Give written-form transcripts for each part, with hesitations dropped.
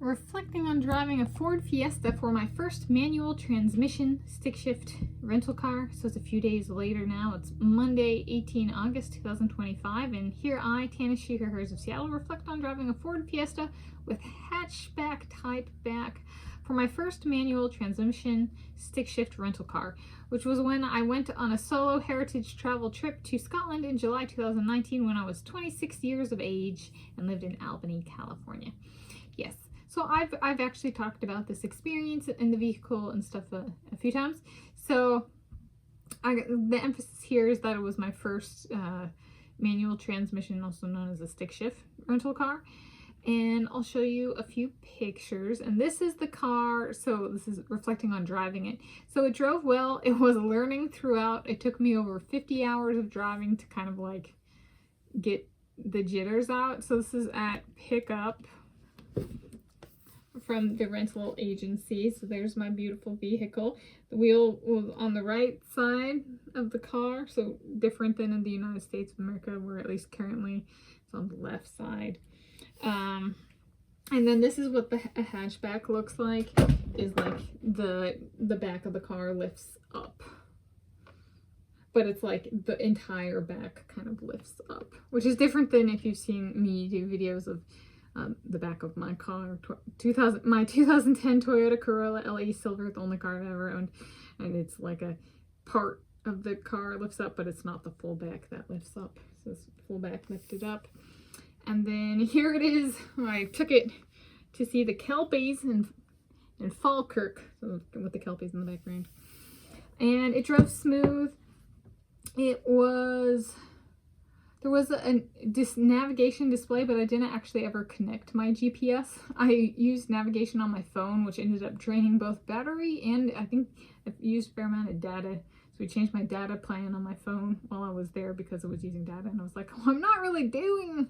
reflecting on driving a Ford Fiesta for my first manual transmission stick shift rental car. So it's a few days later now. It's Monday, 18 August 2025, and here I, Tanis Coralee of Seattle, reflect on driving a Ford Fiesta with hatchback type back for my first manual transmission stick shift rental car, which was when I went on a solo heritage travel trip to Scotland in July 2019 when I was 26 years of age and lived in Albany, California. Yes. So I've actually talked about this experience in the vehicle and stuff a few times. So the emphasis here is that it was my first manual transmission, also known as a stick shift rental car. And I'll show you a few pictures. And this is the car. So this is reflecting on driving it. So it drove well. It was learning throughout. It took me over 50 hours of driving to kind of like get the jitters out. So this is at pickup from the rental agency. So there's my beautiful vehicle. The wheel was on the right side of the car, so different than in the United States of America, where at least currently it's on the left side. And then this is what a hatchback looks like, is like the back of the car lifts up. But it's like the entire back kind of lifts up, which is different than if you've seen me do videos of the back of my car, my 2010 Toyota Corolla LE Silver, the only car I've ever owned, and it's like a part of the car lifts up, but it's not the full back that lifts up. So it's full back lifted up. And then here it is. I took it to see the Kelpies in Falkirk, so with the Kelpies in the background, and it drove smooth. There was this navigation display, but I didn't actually ever connect my GPS. I used navigation on my phone, which ended up draining both battery and I think I used a fair amount of data. So we changed my data plan on my phone while I was there because it was using data. And I was like, oh, I'm not really doing,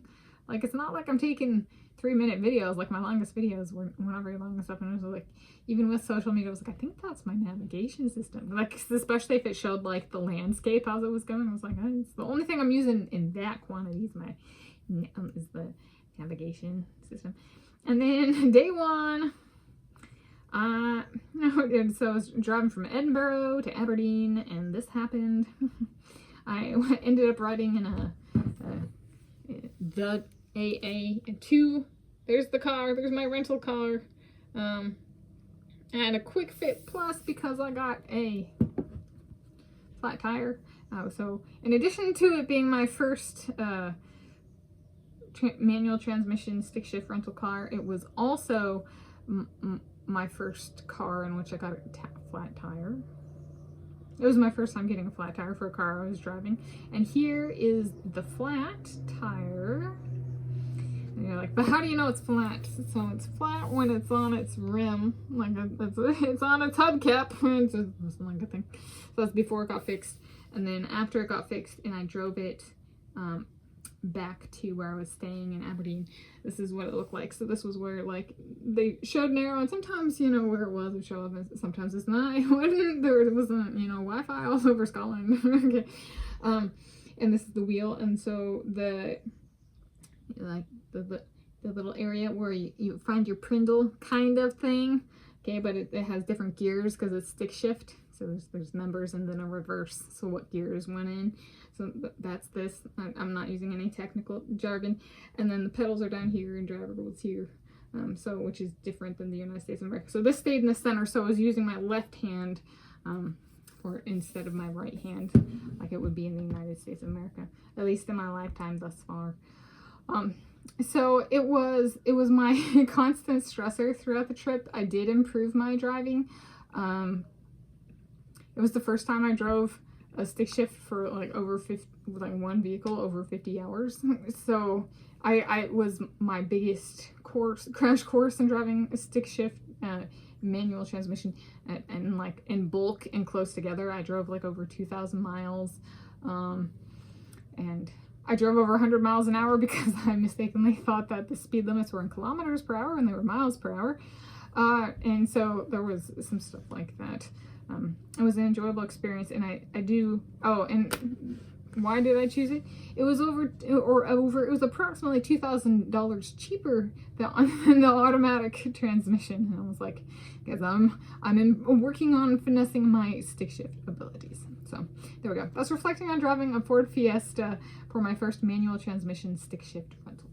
like, it's not like I'm taking 3-minute videos. Like my longest videos were not very long and stuff. And it was like, even with social media, I was like, I think that's my navigation system. Like, especially if it showed like the landscape as it was going, I was like, oh, it's the only thing I'm using in that quantity is the navigation system. And then day one, so I was driving from Edinburgh to Aberdeen, and this happened. I ended up riding in the AA2. There's the car. There's my rental car. And a Quick Fit Plus because I got a flat tire. So in addition to it being my first manual transmission stick shift rental car, it was also my first car in which I got a flat tire. It was my first time getting a flat tire for a car I was driving. And here is the flat tire. And you're like, but how do you know it's flat? So it's flat when it's on its rim, like it's on its hubcap. It's not a good thing. So that's before it got fixed. And then after it got fixed and I drove it back to where I was staying in Aberdeen, this is what it looked like. So this was where like they showed narrow, and sometimes, you know, where it was would show up, and sometimes it's not. There wasn't, you know, Wi-Fi all over Scotland. Okay. And this is the wheel, and so the little area where you find your Prindle kind of thing, okay, but it has different gears because it's stick shift. So there's numbers and then a reverse, so what gears went in. So that's this. I'm not using any technical jargon. And then the pedals are down here and driver wheels here, so which is different than the United States of America. So this stayed in the center, so I was using my left hand instead of my right hand, like it would be in the United States of America, at least in my lifetime thus far. So it was my constant stressor throughout the trip. I did improve my driving. It was the first time I drove a stick shift for like over 50, like one vehicle over 50 hours. So I was my biggest crash course in driving a stick shift manual transmission, and like in bulk and close together. I drove like over 2,000 miles, and I drove over 100 miles an hour because I mistakenly thought that the speed limits were in kilometers per hour and they were miles per hour. And so there was some stuff like that. It was an enjoyable experience, and I do, oh, and Why did I choose it? It was it was approximately $2,000 cheaper than the automatic transmission. And I was like, because I'm working on finessing my stick shift abilities. So there we go. That's reflecting on driving a Ford Fiesta for my first manual transmission stick shift rental.